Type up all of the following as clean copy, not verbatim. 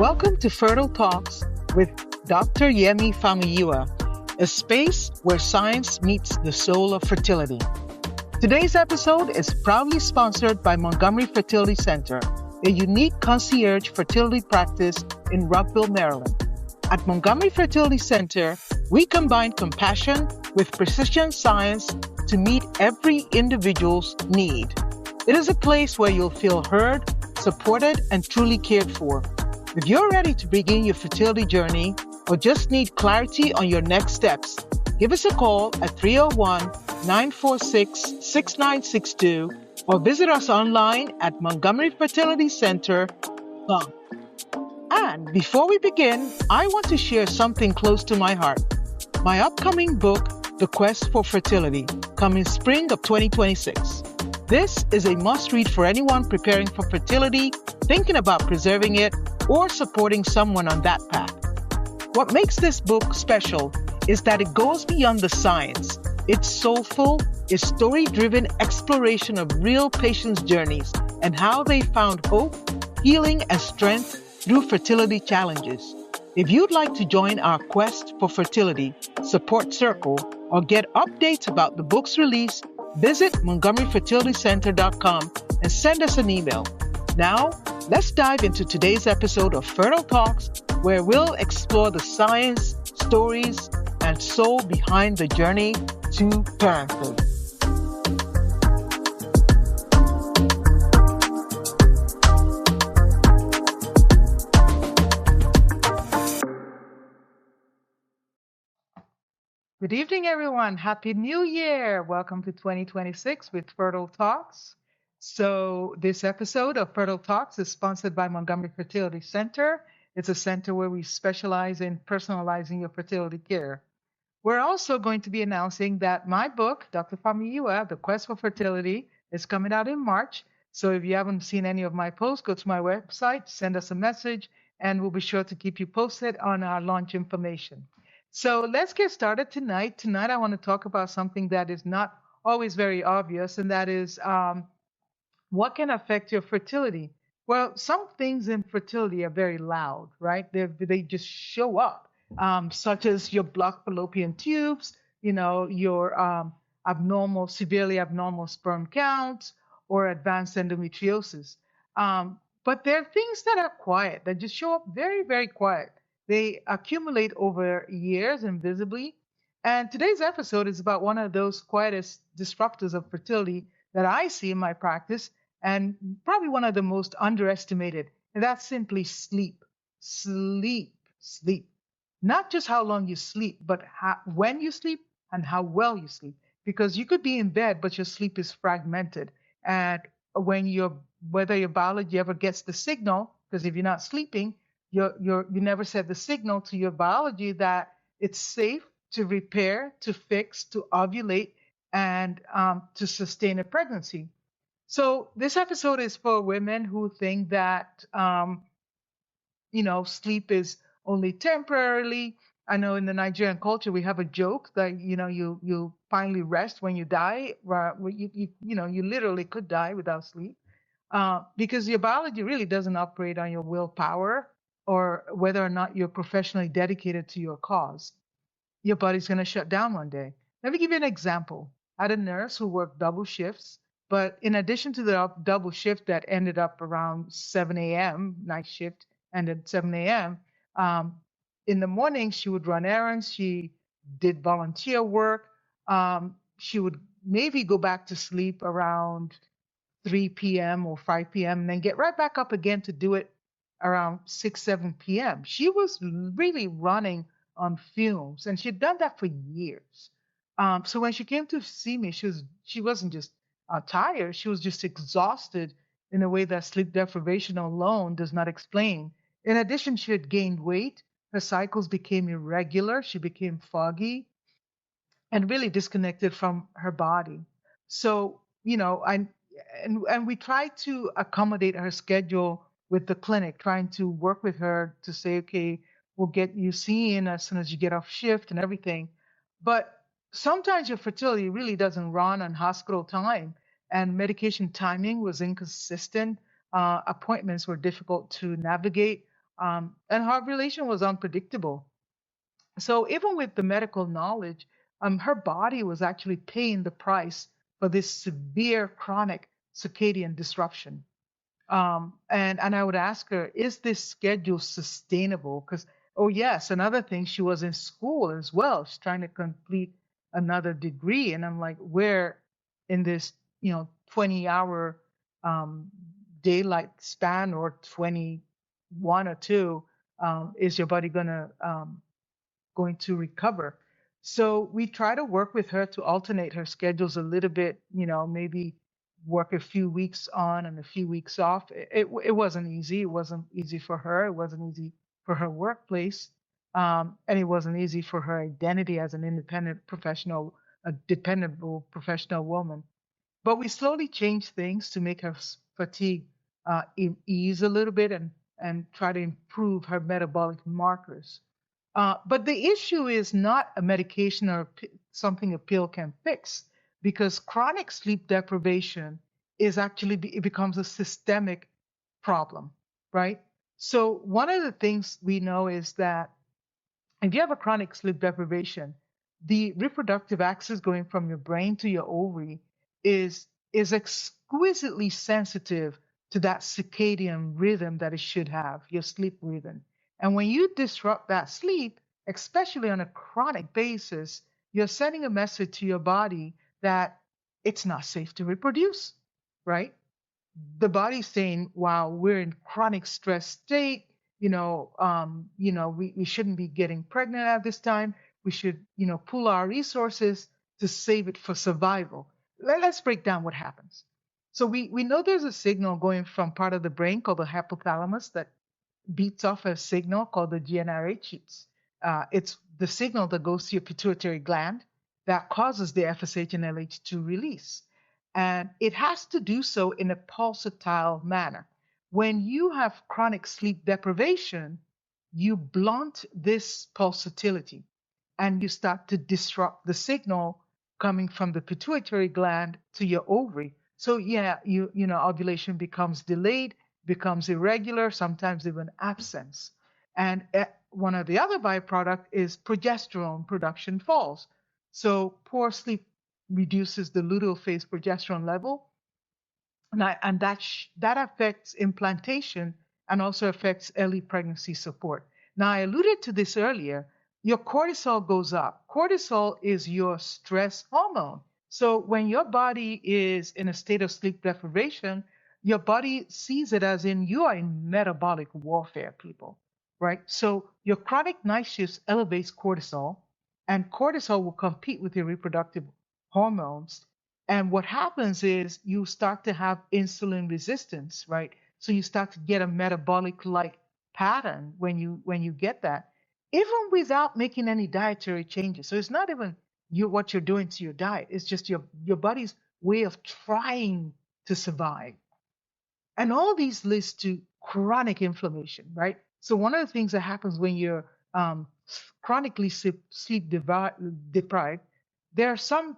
Welcome to Fertile Talks with Dr. Yemi Famuyiwa, a space where science meets the soul of fertility. Today's episode is proudly sponsored by Montgomery Fertility Center, a unique concierge fertility practice in Rockville, Maryland. At Montgomery Fertility Center, we combine compassion with precision science to meet every individual's need. It is a place where you'll feel heard, supported, and truly cared for. If you're ready to begin your fertility journey or just need clarity on your next steps, give us a call at 301-946-6962 or visit us online at montgomeryfertilitycenter.com. And before we begin, I want to share something close to my heart. My upcoming book, The Quest for Fertility, coming spring of 2026. This is a must-read for anyone preparing for fertility, thinking about preserving it, or supporting someone on that path. What makes this book special is that it goes beyond the science. It's soulful, a story-driven exploration of real patients' journeys and how they found hope, healing, and strength through fertility challenges. If you'd like to join our Quest for Fertility support circle or get updates about the book's release, visit montgomeryfertilitycenter.com and send us an email. Now, let's dive into today's episode of Fertile Talks, where we'll explore the science, stories, and soul behind the journey to parenthood. Good evening, everyone. Happy New Year. Welcome to 2026 with Fertile Talks. So this episode of Fertile Talks is sponsored by Montgomery Fertility Center. It's a center where we specialize in personalizing your fertility care. We're also going to be announcing that my book, Dr. Famuyiwa, The Quest for Fertility, is coming out in March. So if you haven't seen any of my posts, go to my website, send us a message, and we'll be sure to keep you posted on our launch information. So let's get started tonight. Tonight, I want to talk about something that is not always very obvious, and that is what can affect your fertility. Well, some things in fertility are very loud, right? They just show up, such as your blocked fallopian tubes, your severely abnormal sperm counts, or advanced endometriosis. But there are things that are quiet, that just show up very, very quiet. They accumulate over years invisibly. And today's episode is about one of those quietest disruptors of fertility that I see in my practice, and probably one of the most underestimated. And that's simply sleep. Sleep, sleep. Not just how long you sleep, but when you sleep and how well you sleep. Because you could be in bed, but your sleep is fragmented. And whether your biology ever gets the signal, because if you're not sleeping, you never set the signal to your biology that it's safe to repair, to fix, to ovulate, and to sustain a pregnancy. So this episode is for women who think that sleep is only temporarily. I know in the Nigerian culture we have a joke that you finally rest when you die. You literally could die without sleep because your biology really doesn't operate on your willpower or whether or not you're professionally dedicated to your cause. Your body's going to shut down one day. Let me give you an example. I had a nurse who worked double shifts, but in addition to the double shift that ended up around 7 a.m., night shift ended 7 a.m., in the morning she would run errands, she did volunteer work, she would maybe go back to sleep around 3 p.m. or 5 p.m. and then get right back up again to do it around 6, 7 p.m. She was really running on fumes, and she'd done that for years. So when she came to see me, she wasn't just tired; she was just exhausted in a way that sleep deprivation alone does not explain. In addition, she had gained weight. Her cycles became irregular. She became foggy and really disconnected from her body. So, and we tried to accommodate her schedule with the clinic, trying to work with her to say, okay, we'll get you seen as soon as you get off shift and everything. But sometimes your fertility really doesn't run on hospital time, and medication timing was inconsistent. Appointments were difficult to navigate. And her ovulation was unpredictable. So even with the medical knowledge, her body was actually paying the price for this severe chronic circadian disruption. And I would ask her, is this schedule sustainable? Because, oh yes, another thing, she was in school as well. She's trying to complete another degree, and I'm like, where in this, 20-hour um, daylight span, or 21 or two, is your body going to recover? So we try to work with her to alternate her schedules a little bit, maybe work a few weeks on and a few weeks off. It wasn't easy. It wasn't easy for her. It wasn't easy for her workplace. And it wasn't easy for her identity as an independent professional, a dependable professional woman. But we slowly changed things to make her fatigue ease a little bit, and try to improve her metabolic markers. But the issue is not a medication or something a pill can fix, because chronic sleep deprivation is actually, it becomes a systemic problem, right? So one of the things we know is that if you have a chronic sleep deprivation, the reproductive axis going from your brain to your ovary is exquisitely sensitive to that circadian rhythm that it should have, your sleep rhythm. And when you disrupt that sleep, especially on a chronic basis, you're sending a message to your body that it's not safe to reproduce, right? The body's saying, wow, we're in chronic stress state. We shouldn't be getting pregnant at this time. We should, pool our resources to save it for survival. Let's break down what happens. So we know there's a signal going from part of the brain called the hypothalamus that beats off a signal called the GnRH. It's the signal that goes to your pituitary gland that causes the FSH and LH to release. And it has to do so in a pulsatile manner. When you have chronic sleep deprivation, you blunt this pulsatility and you start to disrupt the signal coming from the pituitary gland to your ovary. So yeah, ovulation becomes delayed, becomes irregular, sometimes even absence. And one of the other byproduct is progesterone production falls. So poor sleep reduces the luteal phase progesterone level, and that affects implantation and also affects early pregnancy support. Now, I alluded to this earlier. Your cortisol goes up. Cortisol is your stress hormone. So when your body is in a state of sleep deprivation, your body sees it as in you are in metabolic warfare, people, right? So your chronic night shifts elevates cortisol, and cortisol will compete with your reproductive hormones. And what happens is you start to have insulin resistance, right? So you start to get a metabolic like pattern when you get that, even without making any dietary changes. So it's not even what you're doing to your diet. It's just your body's way of trying to survive. And all these leads to chronic inflammation, right? So one of the things that happens when you're chronically deprived, there are some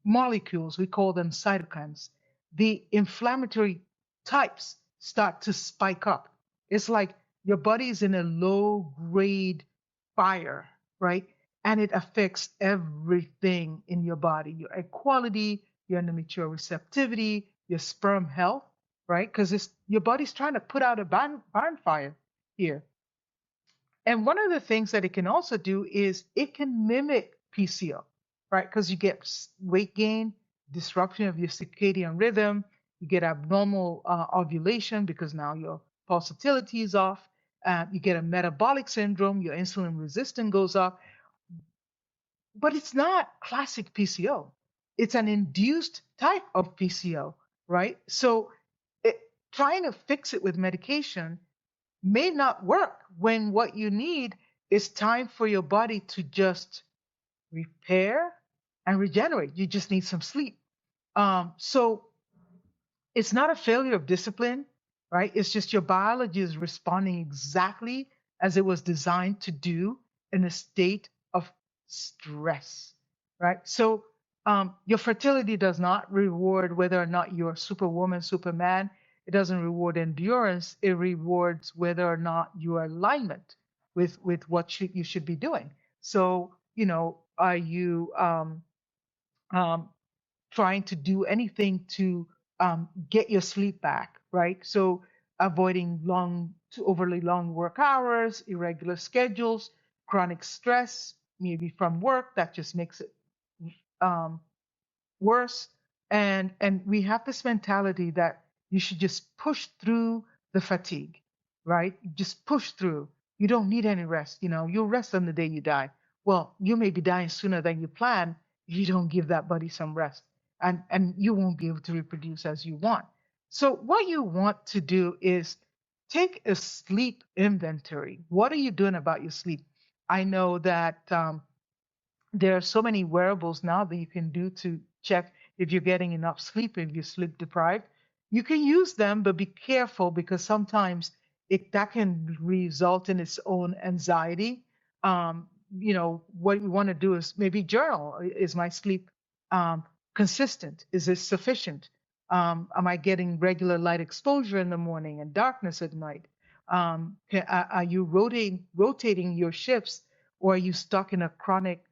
molecules, we call them cytokines. The inflammatory types start to spike up. It's like your body is in a low grade fire, right? And it affects everything in your body, your egg quality, your endometrial receptivity, your sperm health, right? Because your body's trying to put out a barn fire here. And one of the things that it can also do is it can mimic PCO, right? Because you get weight gain, disruption of your circadian rhythm, you get abnormal ovulation because now your pulsatility is off. You get a metabolic syndrome, your insulin resistance goes up, but it's not classic PCO. It's an induced type of PCO, right? So trying to fix it with medication may not work when what you need is time for your body to just repair and regenerate. You just need some sleep. So it's not a failure of discipline, right? It's just your biology is responding exactly as it was designed to do in a state of stress, right? So your fertility does not reward whether or not you're superwoman, superman. it doesn't reward endurance. It rewards whether or not you are alignment with what you should be doing. So, are you um, trying to do anything to get your sleep back, right? So avoiding to overly long work hours, irregular schedules, chronic stress, maybe from work that just makes it um, worse. And we have this mentality that you should just push through the fatigue, right? Just push through. You don't need any rest. You'll rest on the day you die. Well, you may be dying sooner than you plan if you don't give that body some rest. And you won't be able to reproduce as you want. So what you want to do is take a sleep inventory. What are you doing about your sleep? I know that there are so many wearables now that you can do to check if you're getting enough sleep, if you're sleep deprived. You can use them, but be careful because sometimes that can result in its own anxiety. What you want to do is maybe journal. Is my sleep consistent? Is it sufficient? Am I getting regular light exposure in the morning and darkness at night? Are you rotating your shifts, or are you stuck in a chronic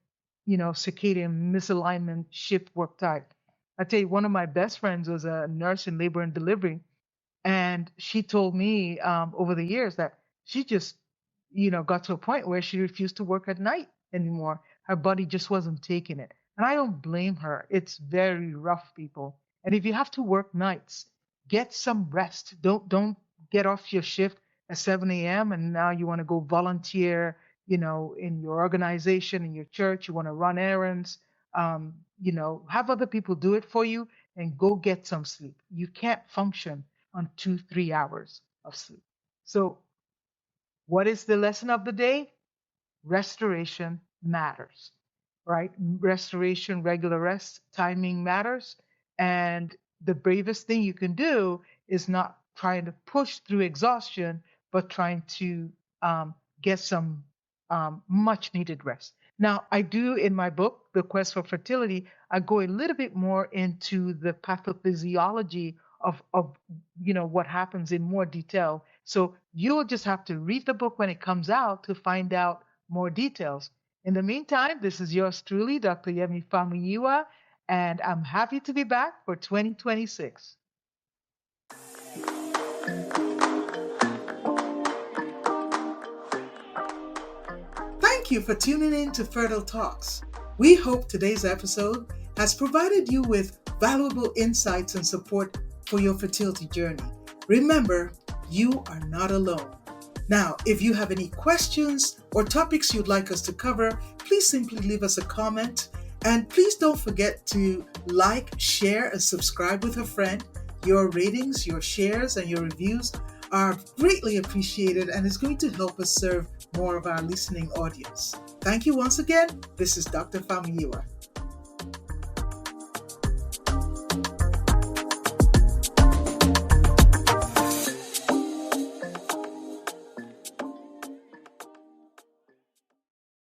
circadian misalignment shift work type? I tell you, one of my best friends was a nurse in labor and delivery, and she told me over the years that she just, got to a point where she refused to work at night anymore. Her body just wasn't taking it. And I don't blame her. It's very rough, people. And if you have to work nights, get some rest. Don't get off your shift at 7 a.m. and now you want to go volunteer, in your organization, in your church. You want to run errands. Have other people do it for you and go get some sleep. You can't function on 2-3 hours of sleep. So, what is the lesson of the day? Restoration matters, right? Restoration, regular rest, timing matters. And the bravest thing you can do is not trying to push through exhaustion, but trying to get some much needed rest. Now, I do in my book, The Quest for Fertility, I go a little bit more into the pathophysiology of what happens in more detail. So you'll just have to read the book when it comes out to find out more details. In the meantime, this is yours truly, Dr. Yemi Famuyiwa, and I'm happy to be back for 2026. Thank you for tuning in to Fertile Talks. We hope today's episode has provided you with valuable insights and support for your fertility journey. Remember, you are not alone. Now, if you have any questions or topics you'd like us to cover, please simply leave us a comment. And please don't forget to like, share, and subscribe with a friend. Your ratings, your shares, and your reviews are greatly appreciated and is going to help us serve more of our listening audience. Thank you once again. This is Dr. Famuyiwa.